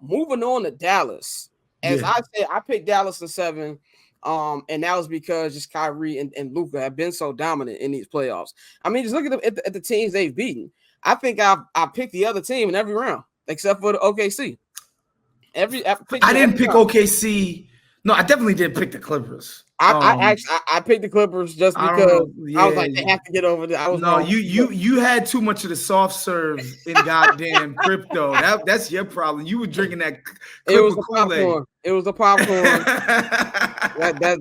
moving on to Dallas. As I said, I picked Dallas in 7. And that was because just Kyrie and Luka have been so dominant in these playoffs. I mean, just look at the teams they've beaten. I think I picked the other team in every round except for the OKC. I didn't pick OKC. No, I definitely didn't pick the Clippers. I picked the Clippers just because I was like, they have to get over there. You had too much of the soft serve in goddamn crypto. That's your problem. You were drinking that Clipper Kool-Aid. It was the popcorn.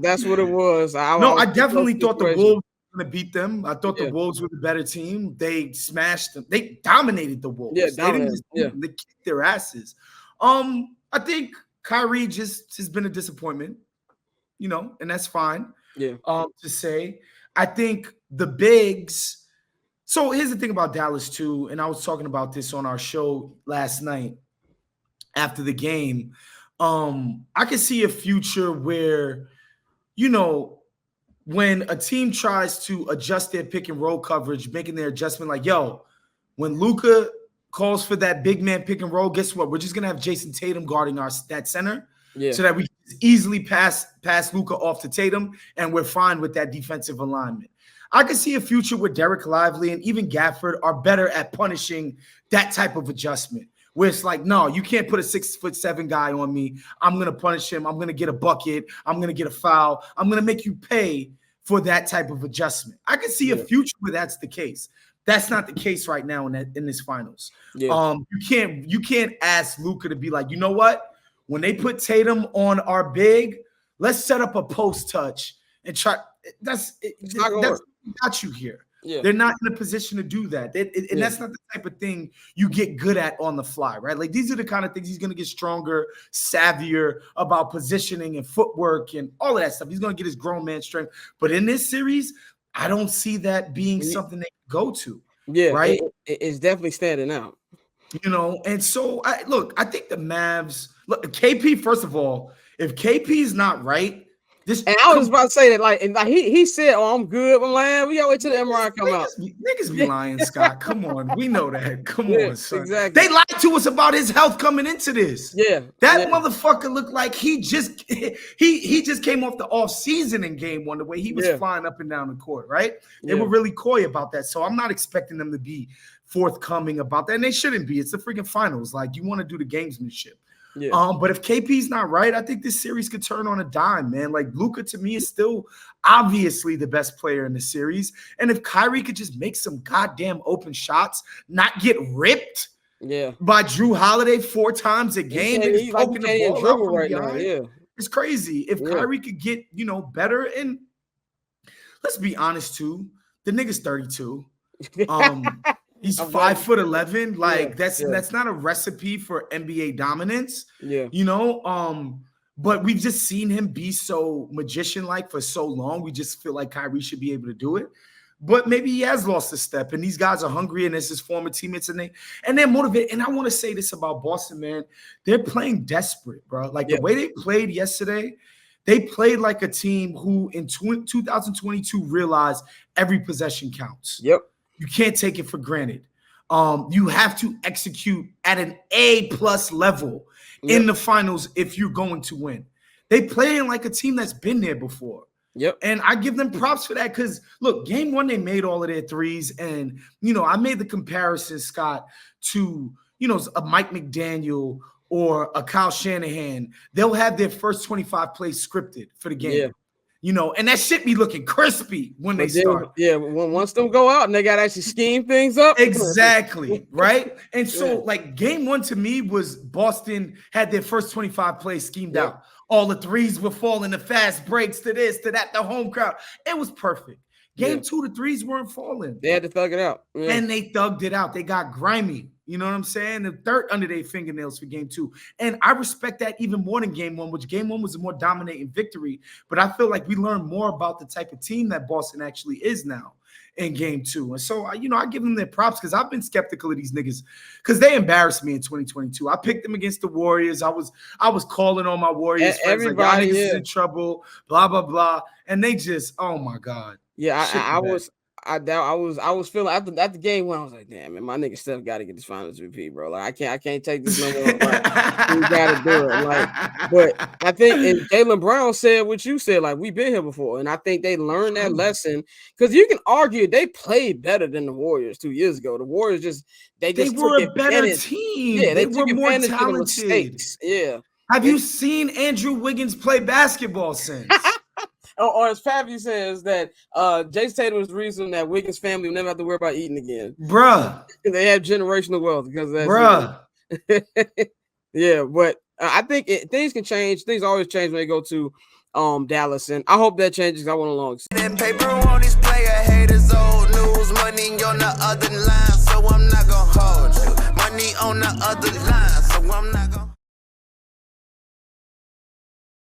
That's what it was. I definitely thought the Wolves were going to beat them. I thought the Wolves were the better team. They smashed them. They dominated the Wolves. They kicked their asses. I think Kyrie just has been a disappointment, and that's fine. Yeah. To say, I think the bigs. So here's the thing about Dallas too, and I was talking about this on our show last night after the game. I can see a future where, when a team tries to adjust their pick and roll coverage, making their adjustment like, when Luka calls for that big man pick and roll, guess what? We're just gonna have Jason Tatum guarding that center, so that we can easily pass Luka off to Tatum, and we're fine with that defensive alignment. I can see a future where Derek Lively and even Gafford are better at punishing that type of adjustment, where it's like, no, you can't put a 6'7" guy on me. I'm gonna punish him. I'm gonna get a bucket. I'm gonna get a foul. I'm gonna make you pay for that type of adjustment. I can see a future where that's the case. That's not the case right now in this finals. Yeah. You can't ask Luka to be like, you know what? When they put Tatum on our big, let's set up a post touch and try. That's got you here. Yeah. They're not in a position to do that. And that's not the type of thing you get good at on the fly, right? Like, these are the kind of things he's going to get stronger, savvier about positioning and footwork and all of that stuff. He's going to get his grown man strength. But in this series, I don't see that being something they go to. Yeah, right. It's definitely standing out. And so I think the Mavs. Look, KP. First of all, if KP is not right, and I was about to say that, he said, "Oh, I'm good." I'm like, we gotta wait till the MRI come out. Niggas be lying, Scott. Come on, we know that. Come on, son. Exactly. They lied to us about his health coming into this. Yeah, that motherfucker looked like he just came off the off season in game 1. The way he was flying up and down the court, right? They were really coy about that. So I'm not expecting them to be forthcoming about that, and they shouldn't be. It's the freaking finals. Like, you want to do the gamesmanship. Yeah. But if KP's not right, I think this series could turn on a dime, man. Like, Luka to me is still obviously the best player in the series. And if Kyrie could just make some goddamn open shots, not get ripped by Drew Holiday 4 times a game, he's poking the ball out right now. Yeah. It's crazy. If Kyrie could get, better, and let's be honest too, the nigga's 32. He's 5'11". Like, that's not a recipe for NBA dominance. Yeah. But we've just seen him be so magician-like for so long. We just feel like Kyrie should be able to do it. But maybe he has lost a step, and these guys are hungry, and it's his former teammates, and they're motivated. And I want to say this about Boston, man. They're playing desperate, bro. Like, the way they played yesterday, they played like a team who in 2022 realized every possession counts. Yep. You can't take it for granted. You have to execute at an A+ level in the finals if you're going to win. They playing like a team that's been there before. Yep. And I give them props for that because, look, game 1, they made all of their threes. And, I made the comparison, Scott, to, a Mike McDaniel or a Kyle Shanahan. They'll have their first 25 plays scripted for the game. Yeah. And that shit be looking crispy when they start. Yeah, once them go out and they got to actually scheme things up. Exactly, right? And so, game 1 to me was Boston had their first 25 plays schemed out. All the threes were falling, the fast breaks to this, to that, the home crowd. It was perfect. Game 2, the threes weren't falling. They had to thug it out. Yeah. And they thugged it out. They got grimy. You know what I'm saying? The dirt under their fingernails for game 2. And I respect that even more than game 1, which game 1 was a more dominating victory. But I feel like we learned more about the type of team that Boston actually is now in game 2. And so, I give them their props because I've been skeptical of these niggas because they embarrassed me in 2022. I picked them against the Warriors. I was calling on my Warriors friends like, y'all niggas is in trouble, blah, blah, blah. And they just, oh my God. Yeah, I was feeling after game 1, I was like, damn, man, my nigga Steph got to get this Finals MVP, bro. Like, I can't take this no more. gotta do it. Like, but I think and Jaylen Brown said what you said, like we've been here before, and I think they learned that lesson because you can argue they played better than the Warriors 2 years ago. The Warriors they were took a better advantage. team. Yeah, they took were more advantage of the talented. mistakes. Yeah. Have you seen Andrew Wiggins play basketball since? Or as Fabi says that Jason Tatum was the reason that Wiggins' family will never have to worry about eating again. Bruh. They have generational wealth because of that. Bruh. Yeah, but I think things can change. Things always change when they go to Dallas, and I hope that changes. I want to long. That paper on these player haters, old news, money on the other line, so I'm not gonna hold you. Money on the other line, so I'm not gonna